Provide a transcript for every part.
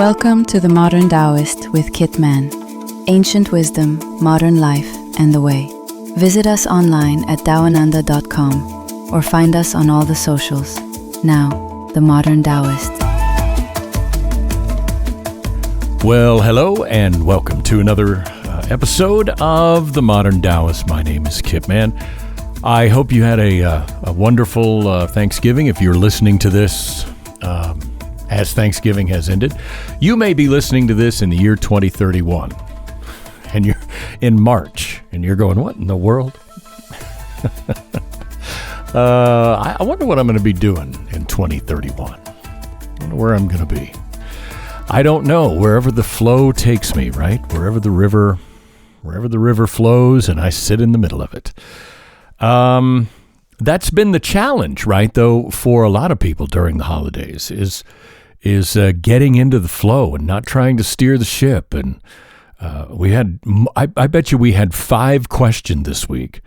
Welcome to The Modern Taoist with Kit Man. Ancient wisdom, modern life, and the way. Visit us online at taoananda.com or find us on all the socials. Now, The Modern Taoist. Well, hello and welcome to another episode of The Modern Taoist. My name is Kit Man. I hope you had a wonderful Thanksgiving. If you're listening to this as Thanksgiving has ended, you may be listening to this in the year 2031, and you're in March, and you're going, what in the world? I wonder what I'm going to be doing in 2031. I wonder where I'm going to be. I don't know. Wherever the flow takes me, right? Wherever the river flows, and I sit in the middle of it. That's been the challenge, right? Though for a lot of people during the holidays is getting into the flow and not trying to steer the ship. And I bet you we had 5 questions this week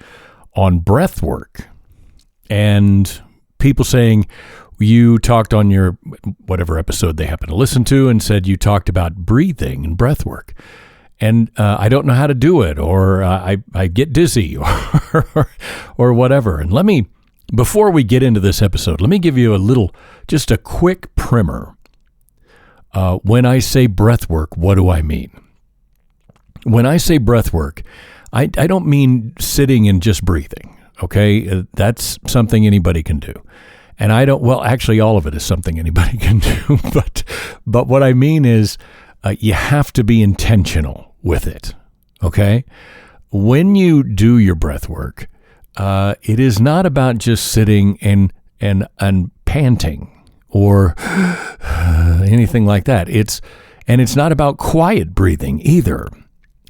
on breath work, and people saying you talked on your whatever episode they happen to listen to and said you talked about breathing and breath work. And I don't know how to do it, or I get dizzy, or whatever. And before we get into this episode, let me give you just a quick primer. When I say breath work, what do I mean? When I say breath work, I don't mean sitting and just breathing, okay? That's something anybody can do. And actually all of it is something anybody can do. But what I mean is you have to be intentional with it, okay? When you do your breath work, it is not about just sitting and panting or anything like that. It's not about quiet breathing either.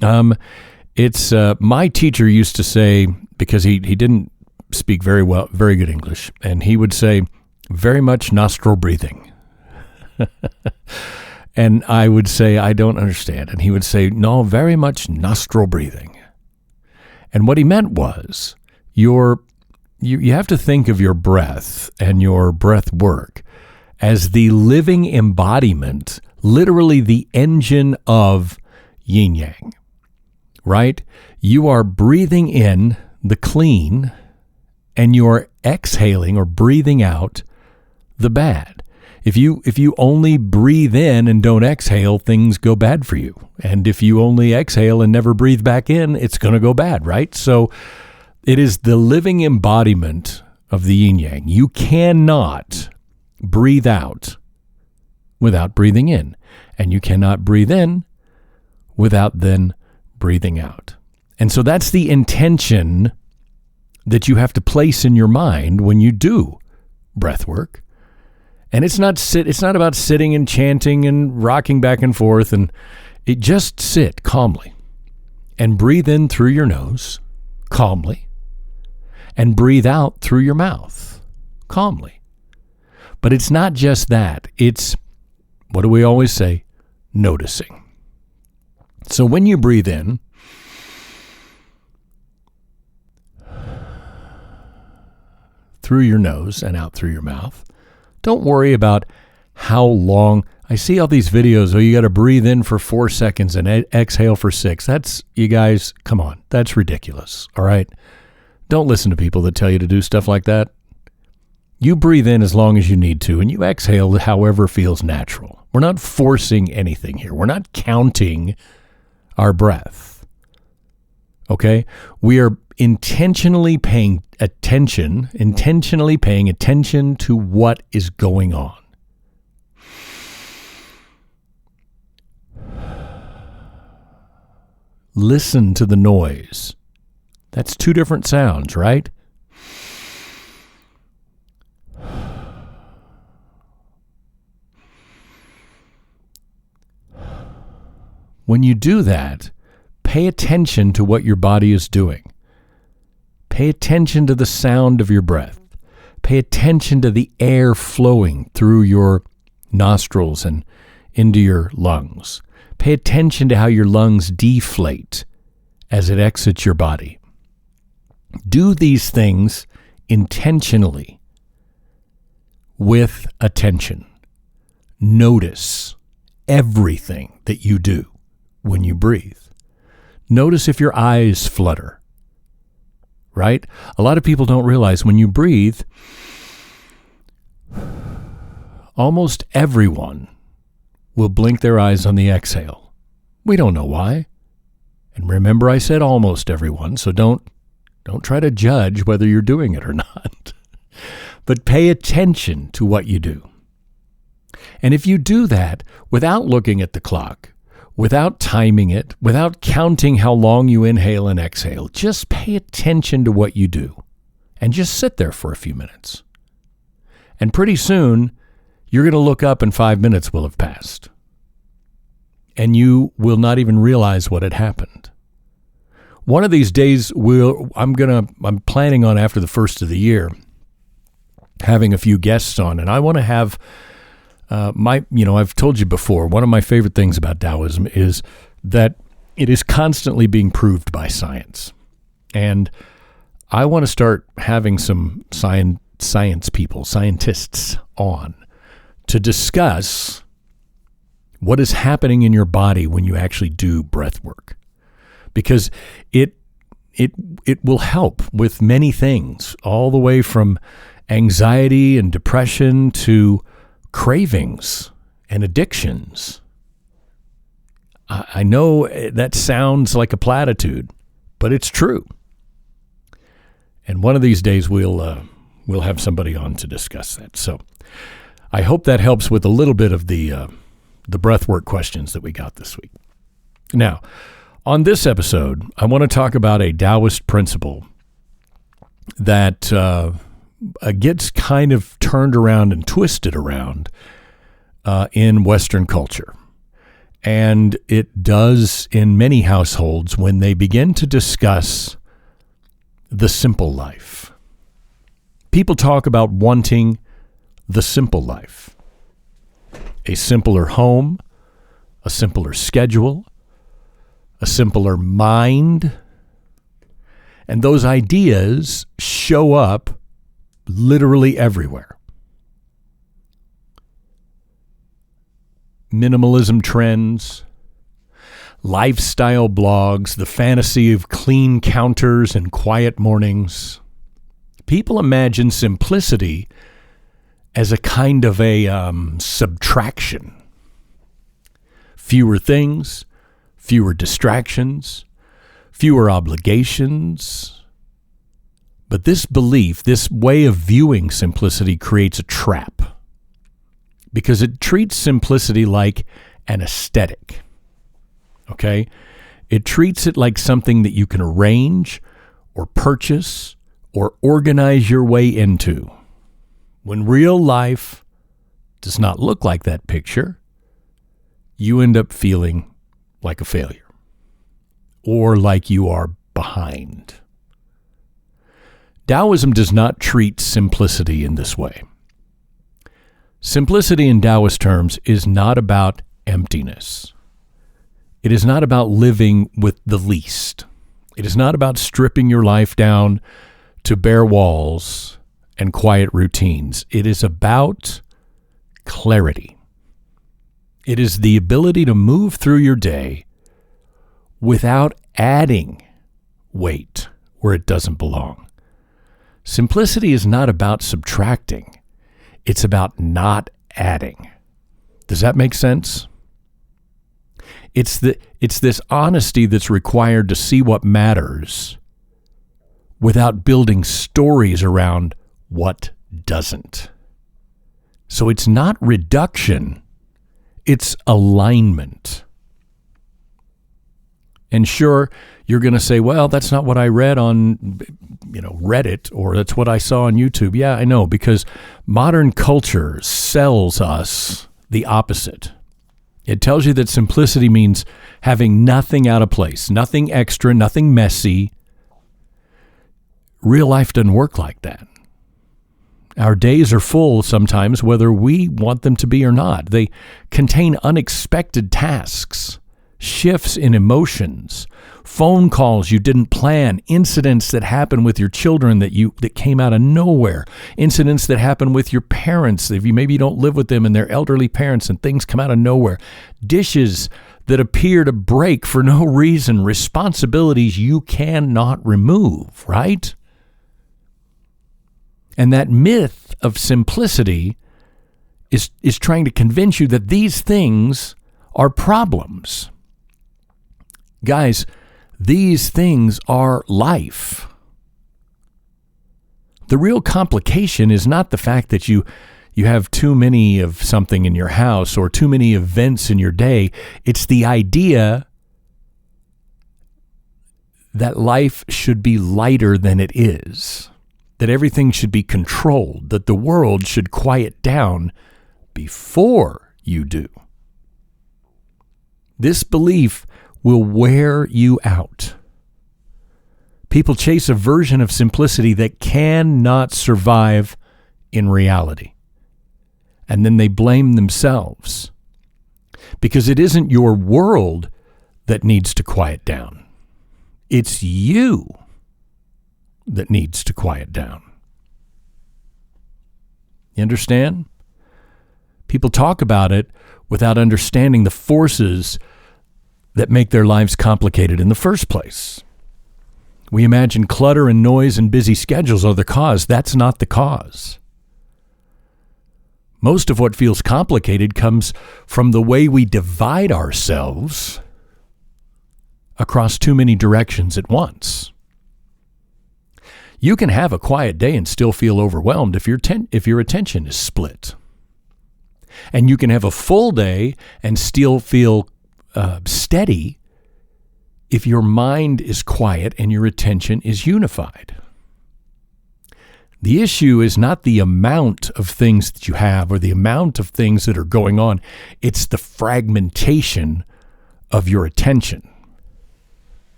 My teacher used to say, because he didn't speak very good English, and he would say, very much nostril breathing. And I would say, I don't understand. And he would say, no, very much nostril breathing. And what he meant was, you have to think of your breath and your breath work as the living embodiment, literally the engine of yin yang, right? You are breathing in the clean and you're exhaling or breathing out the bad. If you only breathe in and don't exhale, things go bad for you. And if you only exhale and never breathe back in, it's going to go bad, right? So it is the living embodiment of the yin yang. You cannot breathe out without breathing in, and you cannot breathe in without then breathing out. And so that's the intention that you have to place in your mind when you do breath work. And it's not about sitting and chanting and rocking back and forth, and just sit calmly and breathe in through your nose calmly and breathe out through your mouth calmly. But it's not just that. It's, what do we always say? Noticing. So when you breathe in, through your nose and out through your mouth, don't worry about how long. I see all these videos, you got to breathe in for 4 seconds and exhale for 6. You guys, come on. That's ridiculous, all right? Don't listen to people that tell you to do stuff like that. You breathe in as long as you need to, and you exhale however feels natural. We're not forcing anything here. We're not counting our breath, okay? We are intentionally paying attention to what is going on. Listen to the noise. That's 2 different sounds, right? When you do that, pay attention to what your body is doing. Pay attention to the sound of your breath. Pay attention to the air flowing through your nostrils and into your lungs. Pay attention to how your lungs deflate as it exits your body. Do these things intentionally with attention. Notice everything that you do when you breathe. Notice if your eyes flutter, right? A lot of people don't realize when you breathe, almost everyone will blink their eyes on the exhale. We don't know why. And remember, I said almost everyone, so don't try to judge whether you're doing it or not. But pay attention to what you do. And if you do that without looking at the clock, without timing it, without counting how long you inhale and exhale, just pay attention to what you do and just sit there for a few minutes. And pretty soon, you're going to look up and 5 minutes will have passed. And you will not even realize what had happened. One of these days, I'm planning on after the first of the year having a few guests on, and I want to have I've told you before, one of my favorite things about Taoism is that it is constantly being proved by science. And I want to start having some scientists on to discuss what is happening in your body when you actually do breath work. Because it will help with many things, all the way from anxiety and depression to cravings and addictions. I know that sounds like a platitude, but it's true. And one of these days we'll have somebody on to discuss that. So I hope that helps with a little bit of the breathwork questions that we got this week. Now, on this episode, I want to talk about a Taoist principle that gets kind of turned around and twisted around in Western culture. And it does in many households when they begin to discuss the simple life. People talk about wanting the simple life. A simpler home, a simpler schedule, a simpler mind. And those ideas show up literally everywhere. Minimalism trends, lifestyle blogs, the fantasy of clean counters and quiet mornings. People imagine simplicity as a kind of a subtraction. Fewer things, fewer distractions, fewer obligations. But this belief, this way of viewing simplicity creates a trap because it treats simplicity like an aesthetic, okay? It treats it like something that you can arrange or purchase or organize your way into. When real life does not look like that picture, you end up feeling like a failure or like you are behind. Taoism does not treat simplicity in this way. Simplicity in Taoist terms is not about emptiness. It is not about living with the least. It is not about stripping your life down to bare walls and quiet routines. It is about clarity. It is the ability to move through your day without adding weight where it doesn't belong. Simplicity is not about subtracting. It's about not adding. Does that make sense? It's this honesty that's required to see what matters without building stories around what doesn't. So it's not reduction, it's alignment. And sure, you're going to say, well, that's not what I read on, Reddit, or that's what I saw on YouTube. Yeah, I know, because modern culture sells us the opposite. It tells you that simplicity means having nothing out of place, nothing extra, nothing messy. Real life doesn't work like that. Our days are full sometimes, whether we want them to be or not. They contain unexpected tasks shifts in emotions, phone calls you didn't plan, incidents that happen with your children that came out of nowhere, incidents that happen with your parents, if maybe you don't live with them and they're elderly parents and things come out of nowhere, dishes that appear to break for no reason, responsibilities you cannot remove, right? And that myth of simplicity is trying to convince you that these things are problems. Guys, these things are life. The real complication is not the fact that you have too many of something in your house or too many events in your day. It's the idea that life should be lighter than it is, that everything should be controlled, that the world should quiet down before you do. This belief will wear you out. People chase a version of simplicity that cannot survive in reality. And then they blame themselves because it isn't your world that needs to quiet down. It's you that needs to quiet down. You understand? People talk about it without understanding the forces that make their lives complicated in the first place. We imagine clutter and noise and busy schedules are the cause. That's not the cause. Most of what feels complicated comes from the way we divide ourselves across too many directions at once. You can have a quiet day and still feel overwhelmed if your attention is split. And you can have a full day and still feel steady if your mind is quiet and your attention is unified. The issue is not the amount of things that you have or the amount of things that are going on. It's the fragmentation of your attention.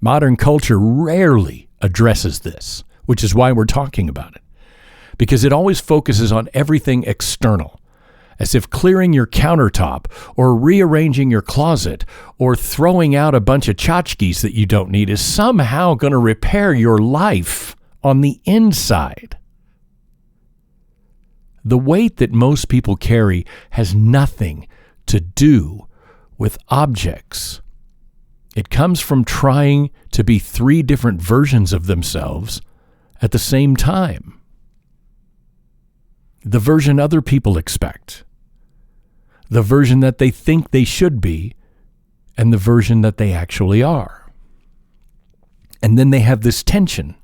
Modern culture rarely addresses this, which is why we're talking about it, because it always focuses on everything external, as if clearing your countertop or rearranging your closet or throwing out a bunch of tchotchkes that you don't need is somehow going to repair your life on the inside. The weight that most people carry has nothing to do with objects. It comes from trying to be three different versions of themselves at the same time. The version other people expect, the version that they think they should be, and the version that they actually are. And then they have this tension.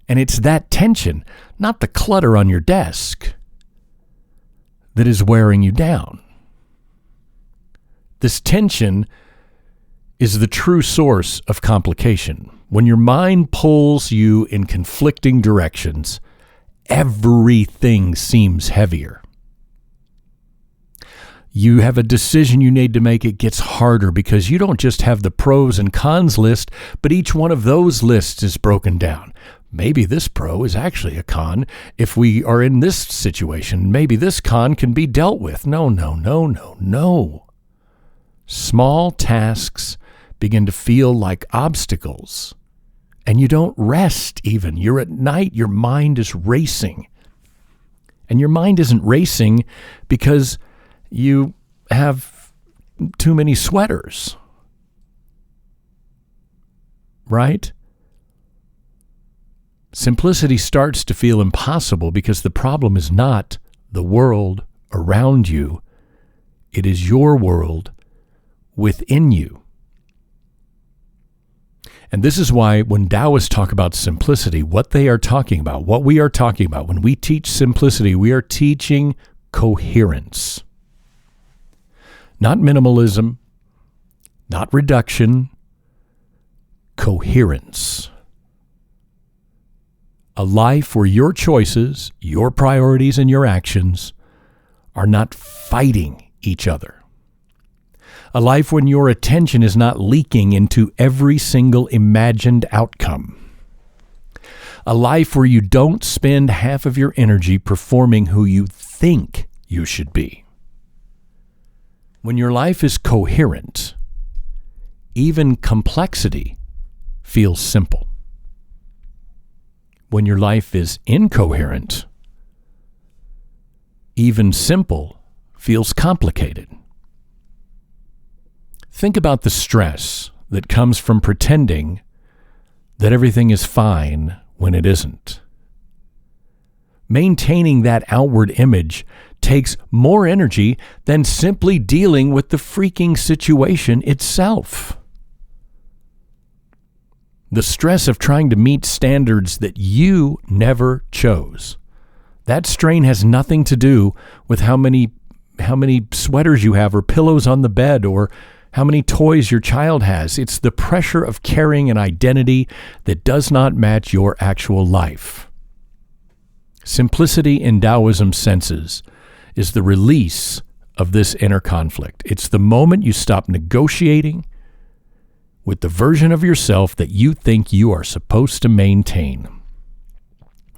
And it's that tension, not the clutter on your desk, that is wearing you down. This tension is the true source of complication. When your mind pulls you in conflicting directions, everything seems heavier. You have a decision you need to make. It gets harder because you don't just have the pros and cons list, but each one of those lists is broken down. Maybe this pro is actually a con if we are in this situation. Maybe this con can be dealt with. No. Small tasks begin to feel like obstacles, and you don't rest even. You're at night, your mind is racing. And your mind isn't racing because you have too many sweaters, right? Simplicity starts to feel impossible because the problem is not the world around you. It is your world within you. And this is why when Taoists talk about simplicity, what they are talking about, what we are talking about, when we teach simplicity, we are teaching coherence. Not minimalism, not reduction, coherence. A life where your choices, your priorities, and your actions are not fighting each other. A life when your attention is not leaking into every single imagined outcome. A life where you don't spend half of your energy performing who you think you should be. When your life is coherent, even complexity feels simple. When your life is incoherent, even simple feels complicated. Think about the stress that comes from pretending that everything is fine when it isn't. Maintaining that outward image takes more energy than simply dealing with the freaking situation itself. The stress of trying to meet standards that you never chose. That strain has nothing to do with how many sweaters you have or pillows on the bed or how many toys your child has. It's the pressure of carrying an identity that does not match your actual life. Simplicity in Taoism senses is the release of this inner conflict. It's the moment you stop negotiating with the version of yourself that you think you are supposed to maintain.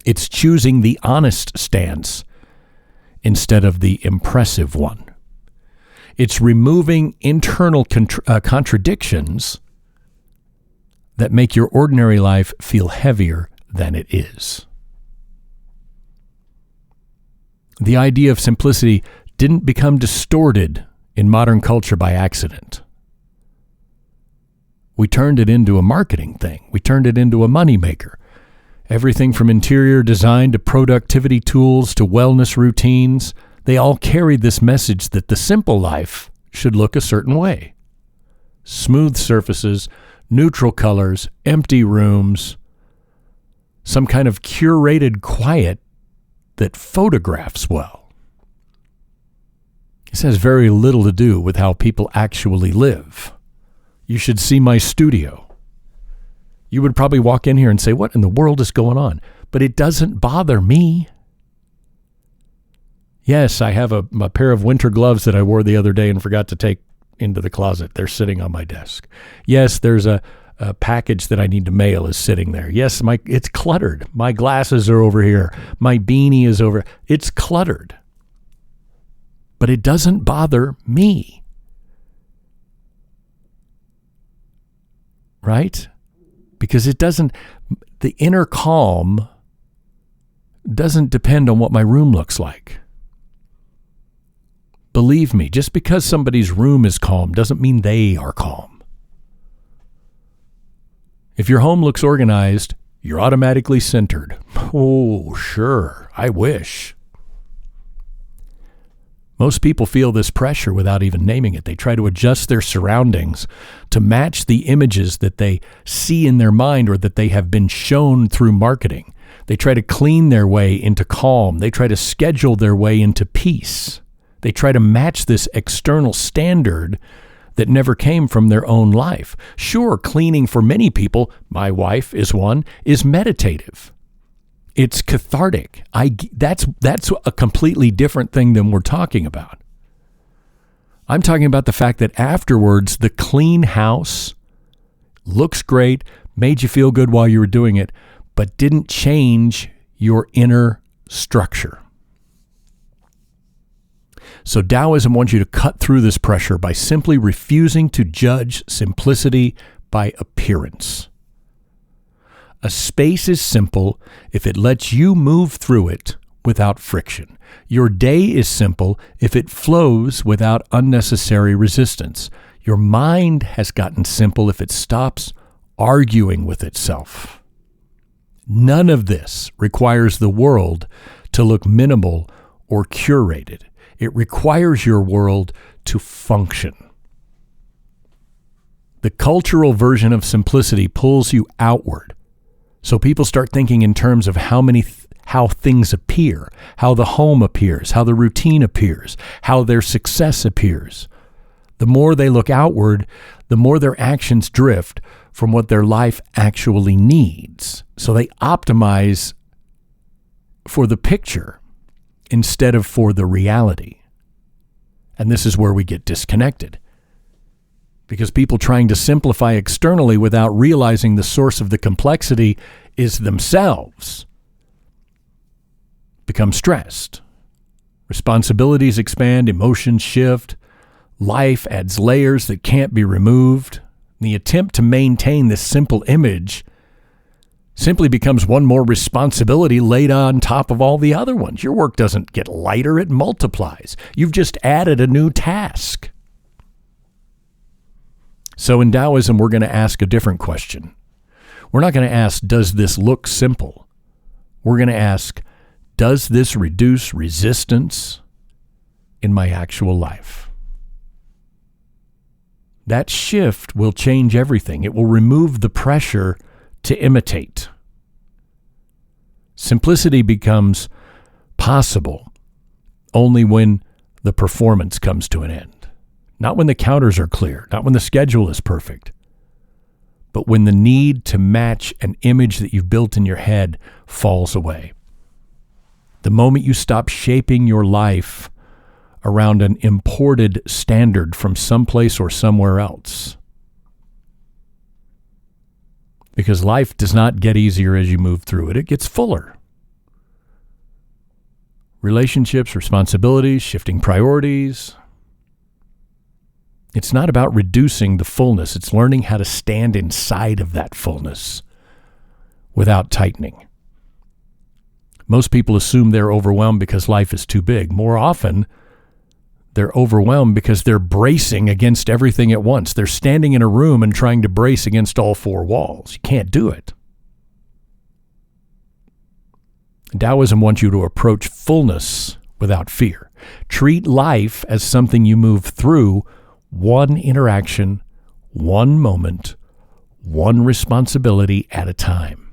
It's choosing the honest stance instead of the impressive one. It's removing internal contradictions that make your ordinary life feel heavier than it is. The idea of simplicity didn't become distorted in modern culture by accident. We turned it into a marketing thing. We turned it into a moneymaker. Everything from interior design to productivity tools to wellness routines, they all carried this message that the simple life should look a certain way. Smooth surfaces, neutral colors, empty rooms, some kind of curated quiet that photographs well. This has very little to do with how people actually live. You should see my studio. You would probably walk in here and say, what in the world is going on? But it doesn't bother me. Yes, I have a pair of winter gloves that I wore the other day and forgot to take into the closet. They're sitting on my desk. Yes, there's a package that I need to mail is sitting there. Yes, it's cluttered. My glasses are over here. My beanie is over. It's cluttered. But it doesn't bother me. Right? Because the inner calm doesn't depend on what my room looks like. Believe me, just because somebody's room is calm doesn't mean they are calm. If your home looks organized, you're automatically centered. Oh, sure, I wish. Most people feel this pressure without even naming it. They try to adjust their surroundings to match the images that they see in their mind or that they have been shown through marketing. They try to clean their way into calm. They try to schedule their way into peace. They try to match this external standard that never came from their own life. Sure, cleaning for many people, my wife is one, is meditative. It's cathartic. That's a completely different thing than we're talking about. I'm talking about the fact that afterwards, the clean house looks great, made you feel good while you were doing it, but didn't change your inner structure. So Taoism wants you to cut through this pressure by simply refusing to judge simplicity by appearance. A space is simple if it lets you move through it without friction. Your day is simple if it flows without unnecessary resistance. Your mind has gotten simple if it stops arguing with itself. None of this requires the world to look minimal or curated. It requires your world to function. The cultural version of simplicity pulls you outward. So people start thinking in terms of how things appear, how the home appears, how the routine appears, how their success appears. The more they look outward, the more their actions drift from what their life actually needs. So they optimize for the picture instead of for the reality. And this is where we get disconnected. Because people trying to simplify externally without realizing the source of the complexity is themselves become stressed. Responsibilities expand, emotions shift, Life adds layers that can't be removed. The attempt to maintain this simple image simply becomes one more responsibility laid on top of all the other ones. Your work doesn't get lighter, it multiplies. You've just added a new task. So in Taoism, we're going to ask a different question. We're not going to ask, does this look simple? We're going to ask, does this reduce resistance in my actual life? That shift will change everything. It will remove the pressure to imitate. Simplicity becomes possible only when the performance comes to an end. Not when the counters are clear, not when the schedule is perfect, but when the need to match an image that you've built in your head falls away. The moment you stop shaping your life around an imported standard from someplace or somewhere else. Because life does not get easier as you move through it. It gets fuller. Relationships, responsibilities, shifting priorities. It's not about reducing the fullness. It's learning how to stand inside of that fullness without tightening. Most people assume they're overwhelmed because life is too big. More often, they're overwhelmed because they're bracing against everything at once. They're standing in a room and trying to brace against all four walls. You can't do it. Taoism wants you to approach fullness without fear. Treat life as something you move through, one interaction, one moment, one responsibility at a time.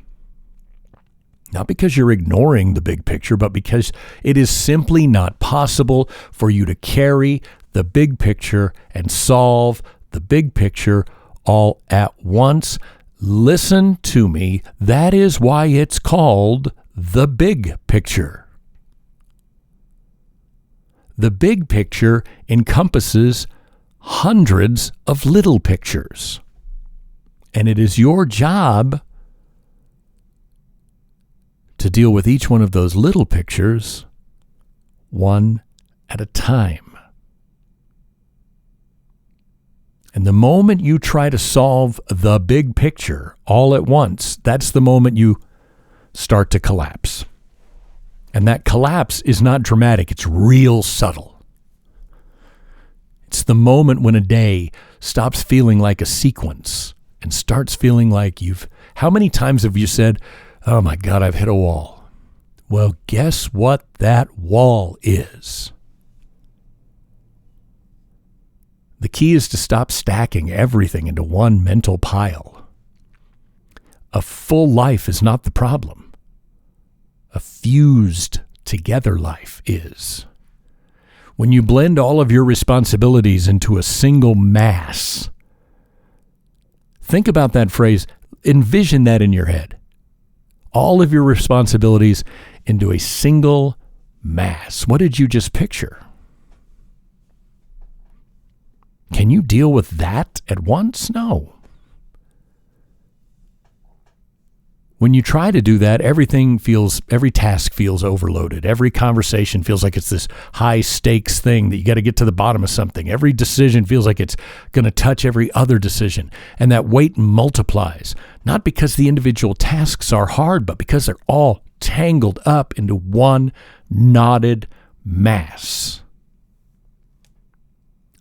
Not because you're ignoring the big picture, but because it is simply not possible for you to carry the big picture and solve the big picture all at once. Listen to me. That is why it's called the big picture. The big picture encompasses hundreds of little pictures. And it is your job to deal with each one of those little pictures one at a time. And the moment you try to solve the big picture all at once, that's the moment you start to collapse. And that collapse is not dramatic, it's real subtle. It's the moment when a day stops feeling like a sequence and starts feeling like how many times have you said, oh my God, I've hit a wall? Well, guess what that wall is? The key is to stop stacking everything into one mental pile. A full life is not the problem. A fused together life is. When you blend all of your responsibilities into a single mass, think about that phrase, envision that in your head. All of your responsibilities into a single mass. What did you just picture? Can you deal with that at once? No. When you try to do that, every task feels overloaded. Every conversation feels like it's this high stakes thing that you got to get to the bottom of something. Every decision feels like it's going to touch every other decision. And that weight multiplies, not because the individual tasks are hard, but because they're all tangled up into one knotted mass.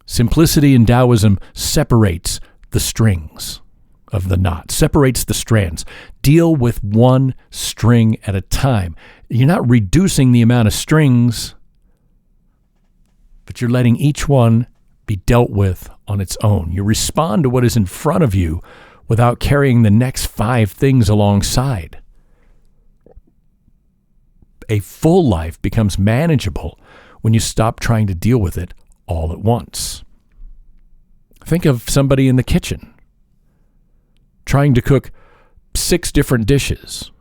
Simplicity in Taoism separates the strings of the knot, separates the strands. Deal with one string at a time. You're not reducing the amount of strings, but you're letting each one be dealt with on its own. You respond to what is in front of you without carrying the next 5 things alongside. A full life becomes manageable when you stop trying to deal with it all at once. Think of somebody in the kitchen trying to cook 6 different dishes.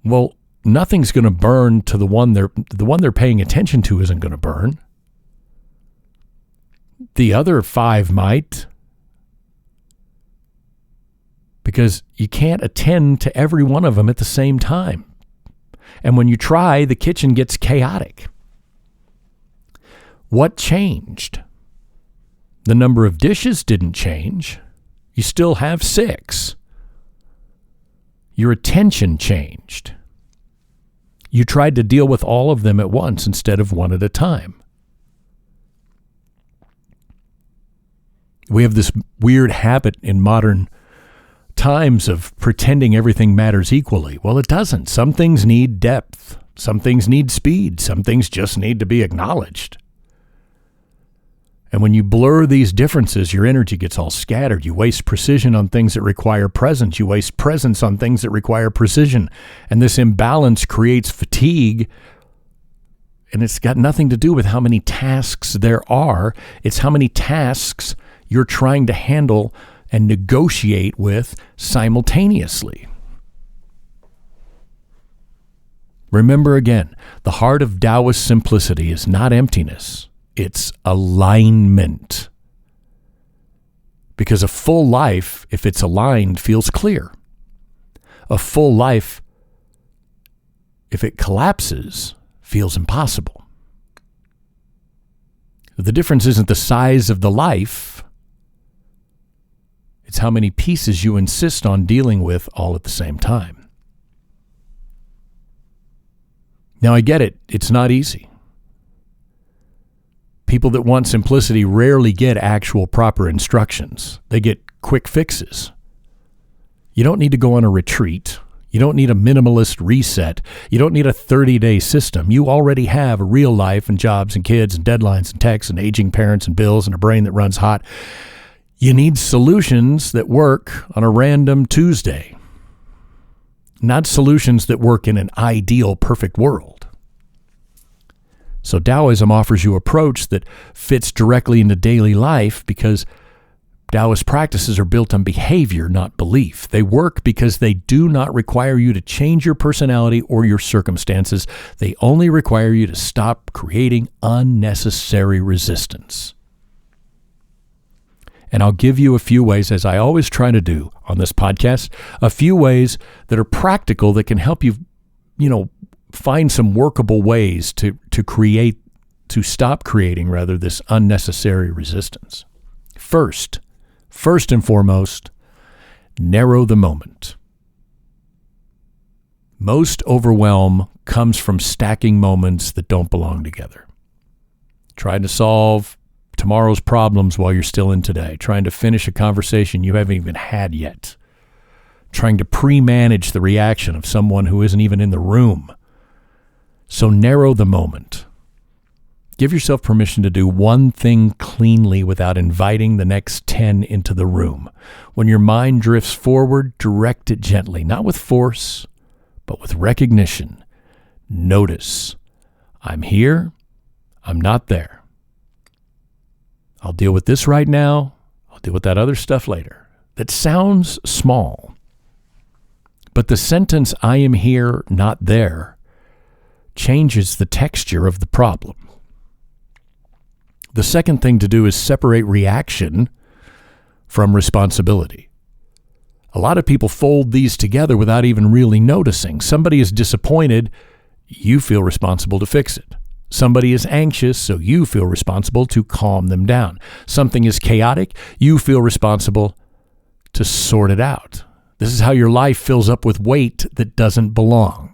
Well, nothing's going to burn to the one they're paying attention to isn't going to burn. The other 5 might, because you can't attend to every one of them at the same time. And when you try, the kitchen gets chaotic. What changed? The number of dishes didn't change. You still have 6. Your attention changed. You tried to deal with all of them at once instead of one at a time. We have this weird habit in modern times of pretending everything matters equally. Well, it doesn't. Some things need depth. Some things need speed. Some things just need to be acknowledged. And when you blur these differences, your energy gets all scattered. You waste precision on things that require presence. You waste presence on things that require precision. And this imbalance creates fatigue. And it's got nothing to do with how many tasks there are. It's how many tasks you're trying to handle and negotiate with simultaneously. Remember again, the heart of Taoist simplicity is not emptiness, it's alignment. Because a full life, if it's aligned, feels clear. A full life, if it collapses, feels impossible. The difference isn't the size of the life, it's how many pieces you insist on dealing with all at the same time. Now, I get it. It's not easy. People that want simplicity rarely get actual proper instructions. They get quick fixes. You don't need to go on a retreat. You don't need a minimalist reset. You don't need a 30-day system. You already have a real life and jobs and kids and deadlines and texts and aging parents and bills and a brain that runs hot. You need solutions that work on a random Tuesday, not solutions that work in an ideal, perfect world. So Taoism offers you an approach that fits directly into daily life because Taoist practices are built on behavior, not belief. They work because they do not require you to change your personality or your circumstances. They only require you to stop creating unnecessary resistance. And I'll give you a few ways, as I always try to do on this podcast, a few ways that are practical that can help you, find some workable ways to stop creating this unnecessary resistance. First and foremost, narrow the moment. Most overwhelm comes from stacking moments that don't belong together. Trying to solve tomorrow's problems while you're still in today, trying to finish a conversation you haven't even had yet, trying to pre-manage the reaction of someone who isn't even in the room. So narrow the moment. Give yourself permission to do one thing cleanly without inviting the next 10 into the room. When your mind drifts forward, direct it gently, not with force, but with recognition. Notice, I'm here, I'm not there. I'll deal with this right now. I'll deal with that other stuff later. That sounds small. But the sentence, I am here, not there, changes the texture of the problem. The second thing to do is separate reaction from responsibility. A lot of people fold these together without even really noticing. Somebody is disappointed, you feel responsible to fix it. Somebody is anxious, so you feel responsible to calm them down. Something is chaotic, you feel responsible to sort it out. This is how your life fills up with weight that doesn't belong.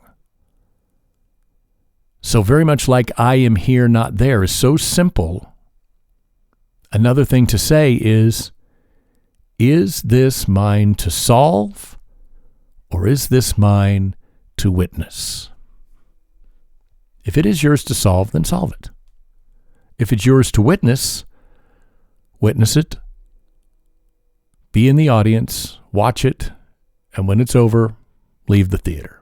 So very much like I am here, not there is so simple. Another thing to say is this mine to solve or is this mine to witness? If it is yours to solve, then solve it. If it's yours to witness, witness it. Be in the audience, watch it, and when it's over, leave the theater.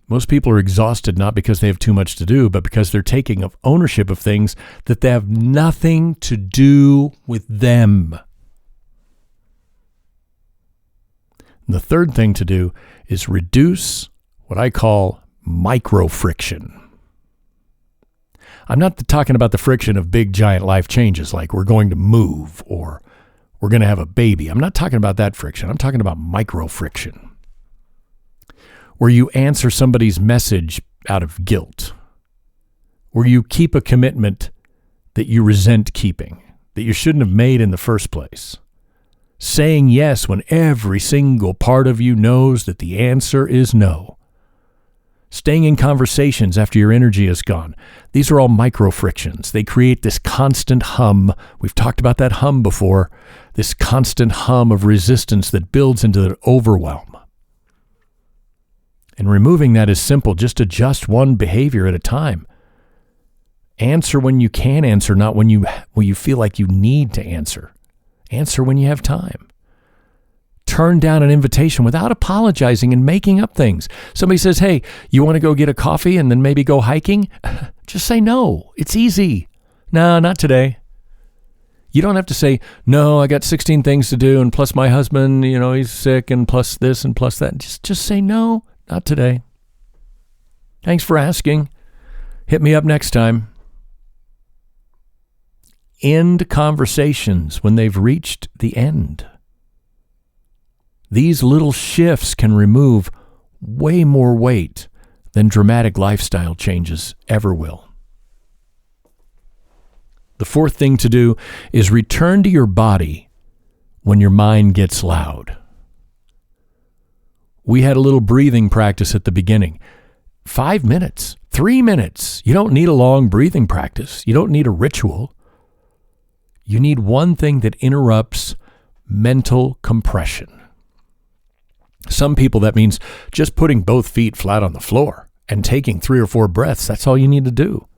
Most people are exhausted not because they have too much to do, but because they're taking ownership of things that they have nothing to do with them. And the third thing to do is reduce what I call micro friction. I'm not talking about the friction of big giant life changes like we're going to move or we're going to have a baby. I'm not talking about that friction. I'm talking about micro friction, where you answer somebody's message out of guilt, where you keep a commitment that you resent keeping, that you shouldn't have made in the first place. Saying yes when every single part of you knows that the answer is no. Staying in conversations after your energy is gone. These are all micro frictions. They create this constant hum. We've talked about that hum before. This constant hum of resistance that builds into an overwhelm. And removing that is simple. Just adjust one behavior at a time. Answer when you can answer, not when you feel like you need to answer. Answer when you have time. Turn down an invitation without apologizing and making up things. Somebody says, hey, you want to go get a coffee and then maybe go hiking? Just say no. It's easy. No, not today. You don't have to say, no, I got 16 things to do, and plus my husband, he's sick, and plus this and plus that. Just say no, not today. Thanks for asking. Hit me up next time. End conversations when they've reached the end. These little shifts can remove way more weight than dramatic lifestyle changes ever will. The fourth thing to do is return to your body when your mind gets loud. We had a little breathing practice at the beginning. 5 minutes, 3 minutes. You don't need a long breathing practice. You don't need a ritual. You need one thing that interrupts mental compression. Some people, that means just putting both feet flat on the floor and taking 3 or 4 breaths. That's all you need to do.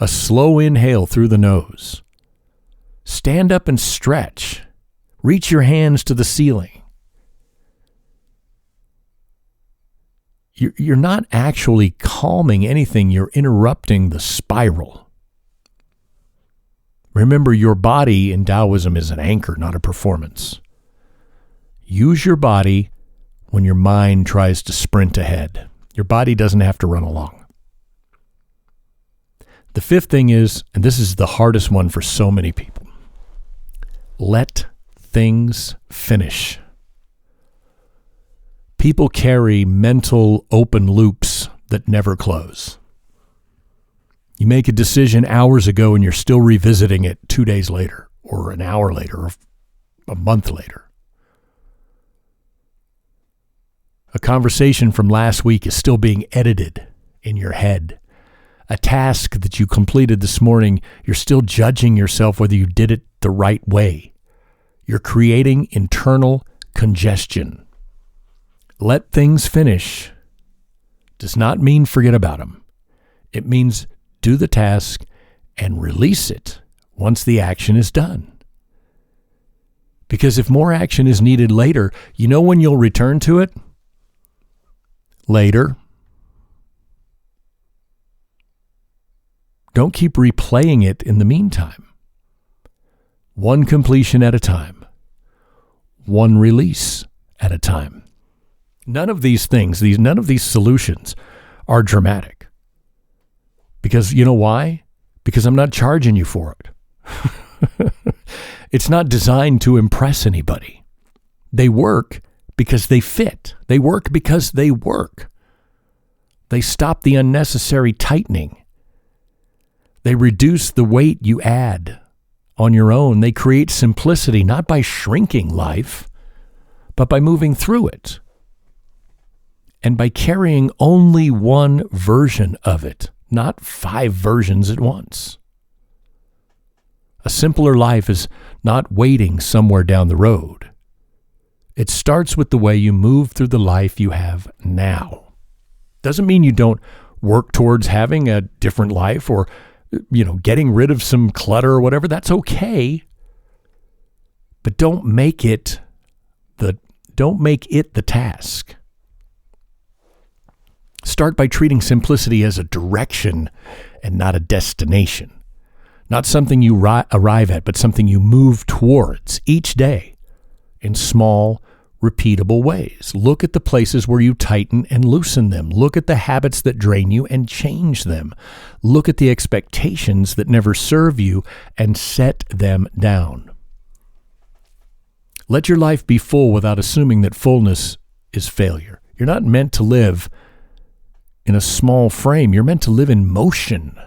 A slow inhale through the nose. Stand up and stretch. Reach your hands to the ceiling. You're not actually calming anything. You're interrupting the spiral. Remember, your body in Taoism is an anchor, not a performance. Use your body when your mind tries to sprint ahead. Your body doesn't have to run along. The fifth thing is, and this is the hardest one for so many people, let things finish. People carry mental open loops that never close. You make a decision hours ago and you're still revisiting it 2 days later, or an hour later, or a month later. A conversation from last week is still being edited in your head. A task that you completed this morning, you're still judging yourself whether you did it the right way. You're creating internal congestion. Let things finish does not mean forget about them. It means do the task and release it once the action is done. Because if more action is needed later, you know when you'll return to it? Later. Don't keep replaying it in the meantime. One completion at a time. One release at a time. None of these things, none of these solutions are dramatic. Because you know why? Because I'm not charging you for it. It's not designed to impress anybody. They work because they fit. They work because they work. They stop the unnecessary tightening. They reduce the weight you add on your own. They create simplicity, not by shrinking life, but by moving through it. And by carrying only one version of it, not 5 versions at once. A simpler life is not waiting somewhere down the road. It starts with the way you move through the life you have now. Doesn't mean you don't work towards having a different life or, getting rid of some clutter or whatever. That's okay. But don't make it the task. Start by treating simplicity as a direction and not a destination. Not something you arrive at, but something you move towards each day in small, repeatable ways. Look at the places where you tighten and loosen them. Look at the habits that drain you and change them. Look at the expectations that never serve you and set them down. Let your life be full without assuming that fullness is failure. You're not meant to live in a small frame. You're meant to live in motion.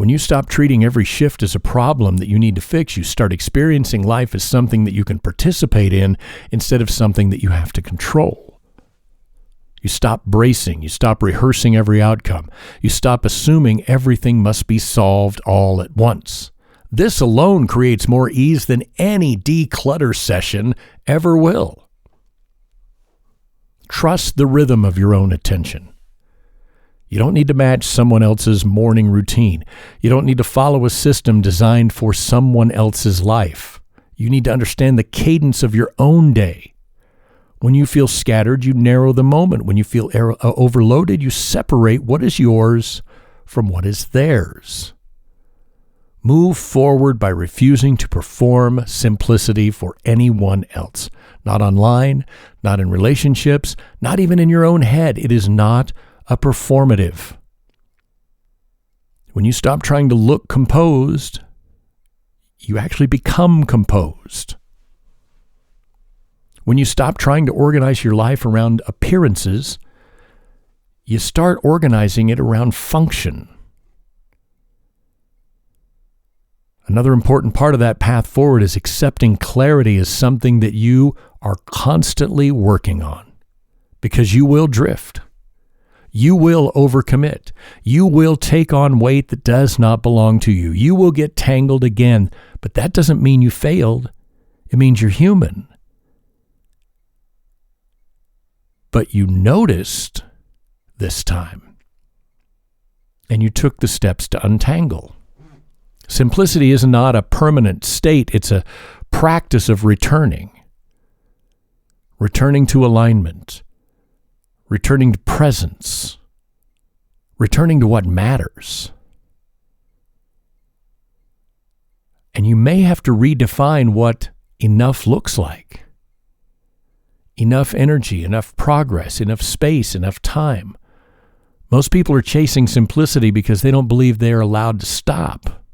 When you stop treating every shift as a problem that you need to fix, you start experiencing life as something that you can participate in instead of something that you have to control. You stop bracing. You stop rehearsing every outcome. You stop assuming everything must be solved all at once. This alone creates more ease than any declutter session ever will. Trust the rhythm of your own attention. You don't need to match someone else's morning routine. You don't need to follow a system designed for someone else's life. You need to understand the cadence of your own day. When you feel scattered, you narrow the moment. When you feel overloaded, you separate what is yours from what is theirs. Move forward by refusing to perform simplicity for anyone else. Not online, not in relationships, not even in your own head. It is not a performative. When you stop trying to look composed, you actually become composed. When you stop trying to organize your life around appearances, you start organizing it around function. Another important part of that path forward is accepting clarity as something that you are constantly working on, because you will drift. You will overcommit. You will take on weight that does not belong to you. You will get tangled again, but that doesn't mean you failed. It means you're human. But you noticed this time, and you took the steps to untangle. Simplicity is not a permanent state. It's a practice of returning to alignment, returning to presence, returning to what matters. And you may have to redefine what enough looks like. Enough energy, enough progress, enough space, enough time. Most people are chasing simplicity because they don't believe they're allowed to stop.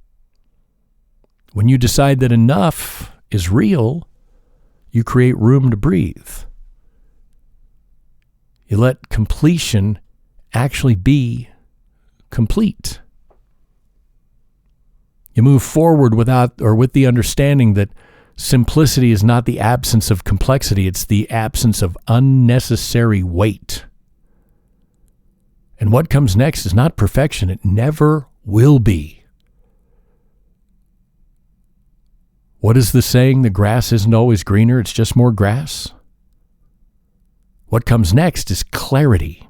When you decide that enough is real, you create room to breathe. You let completion actually be complete. You move forward with the understanding that simplicity is not the absence of complexity, it's the absence of unnecessary weight. And what comes next is not perfection, it never will be. What is the saying? The grass isn't always greener, it's just more grass. What comes next is clarity.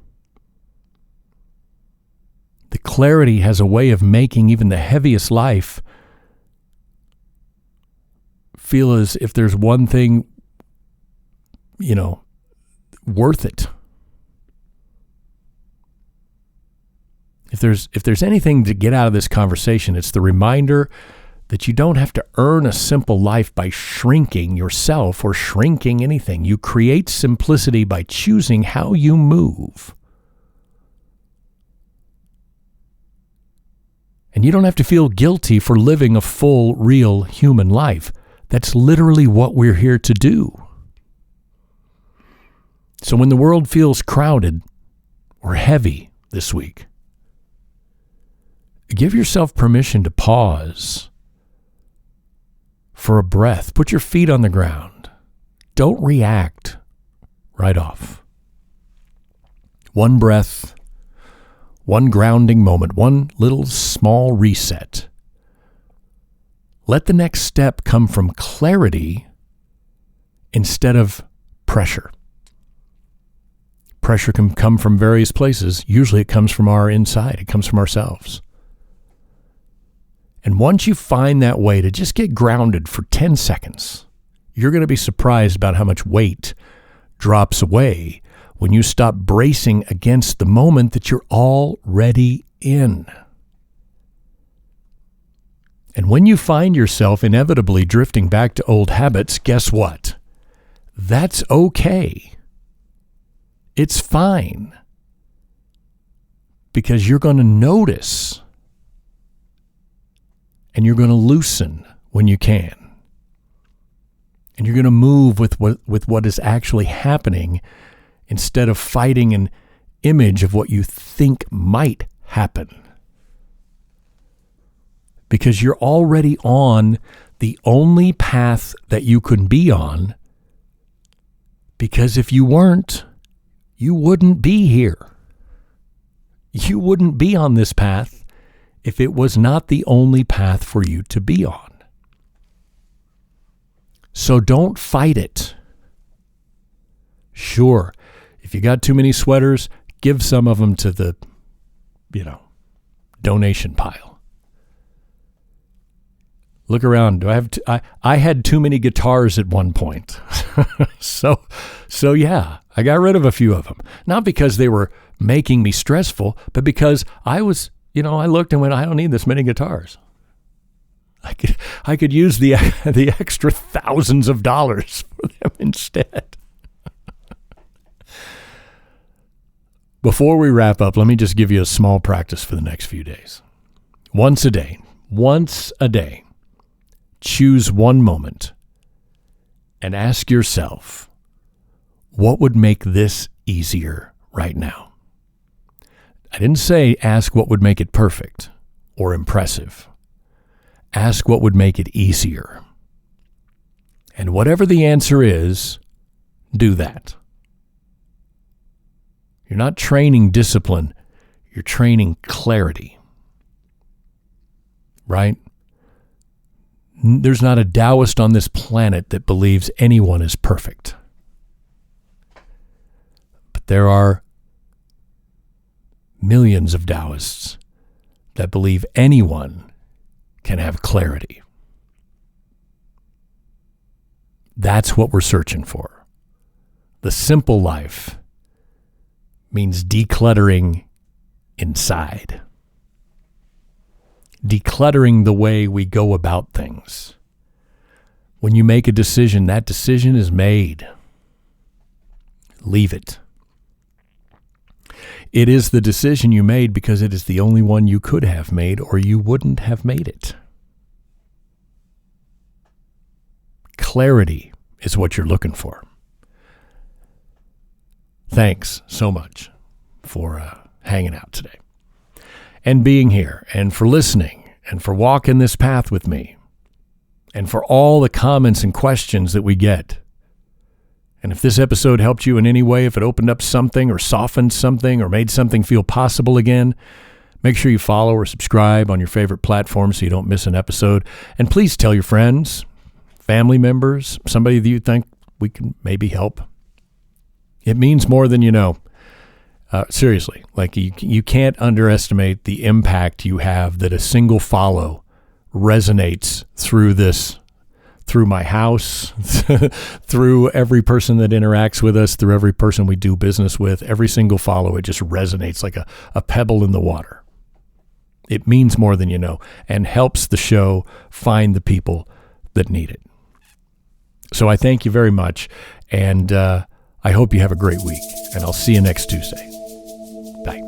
The clarity has a way of making even the heaviest life feel as if there's one thing, worth it. If there's anything to get out of this conversation, it's the reminder that you don't have to earn a simple life by shrinking yourself or shrinking anything. You create simplicity by choosing how you move. And you don't have to feel guilty for living a full, real human life. That's literally what we're here to do. So when the world feels crowded or heavy this week, give yourself permission to pause for a breath. Put your feet on the ground. Don't react right off. One breath, one grounding moment, one little small reset. Let the next step come from clarity instead of pressure. Pressure can come from various places. Usually it comes from our inside. It comes from ourselves. And once you find that way to just get grounded for 10 seconds, you're going to be surprised about how much weight drops away when you stop bracing against the moment that you're already in. And when you find yourself inevitably drifting back to old habits, guess what? That's okay. It's fine. Because you're going to notice. And you're going to loosen when you can. And you're going to move with what is actually happening instead of fighting an image of what you think might happen. because you're already on the only path that you can be on, because if you weren't, you wouldn't be here. You wouldn't be on this path if it was not the only path for you to be on. So don't fight it. Sure, if you got too many sweaters, give some of them to the, donation pile. Look around. I had too many guitars at one point. So yeah, I got rid of a few of them. Not because they were making me stressful, but because I was, I looked and went, I don't need this many guitars. I could use the extra thousands of dollars for them instead. Before we wrap up, let me just give you a small practice for the next few days. Once a day, choose one moment and ask yourself, what would make this easier right now? I didn't say ask what would make it perfect or impressive. Ask what would make it easier. And whatever the answer is, do that. You're not training discipline, you're training clarity. Right? There's not a Taoist on this planet that believes anyone is perfect. But there are millions of Taoists that believe anyone can have clarity. That's what we're searching for. The simple life means decluttering inside. Decluttering the way we go about things. When you make a decision, that decision is made. Leave it. It is the decision you made because it is the only one you could have made, or you wouldn't have made it. Clarity is what you're looking for. Thanks so much for hanging out today and being here, and for listening, and for walking this path with me, and for all the comments and questions that we get. And if this episode helped you in any way, if it opened up something or softened something or made something feel possible again, make sure you follow or subscribe on your favorite platform so you don't miss an episode. And please tell your friends, family members, somebody that you think we can maybe help. It means more than you know. Seriously, you can't underestimate the impact you have that a single follow resonates through my house, through every person that interacts with us, through every person we do business with. Every single follow, it just resonates like a pebble in the water. It means more than you know, and helps the show find the people that need it. So I thank you very much, and I hope you have a great week, and I'll see you next Tuesday. Bye.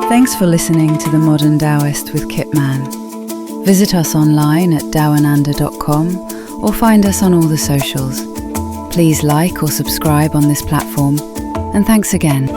Thanks for listening to The Modern Taoist with Kit Man. Visit us online at downgrade.com or find us on all the socials. Please like or subscribe on this platform, and thanks again.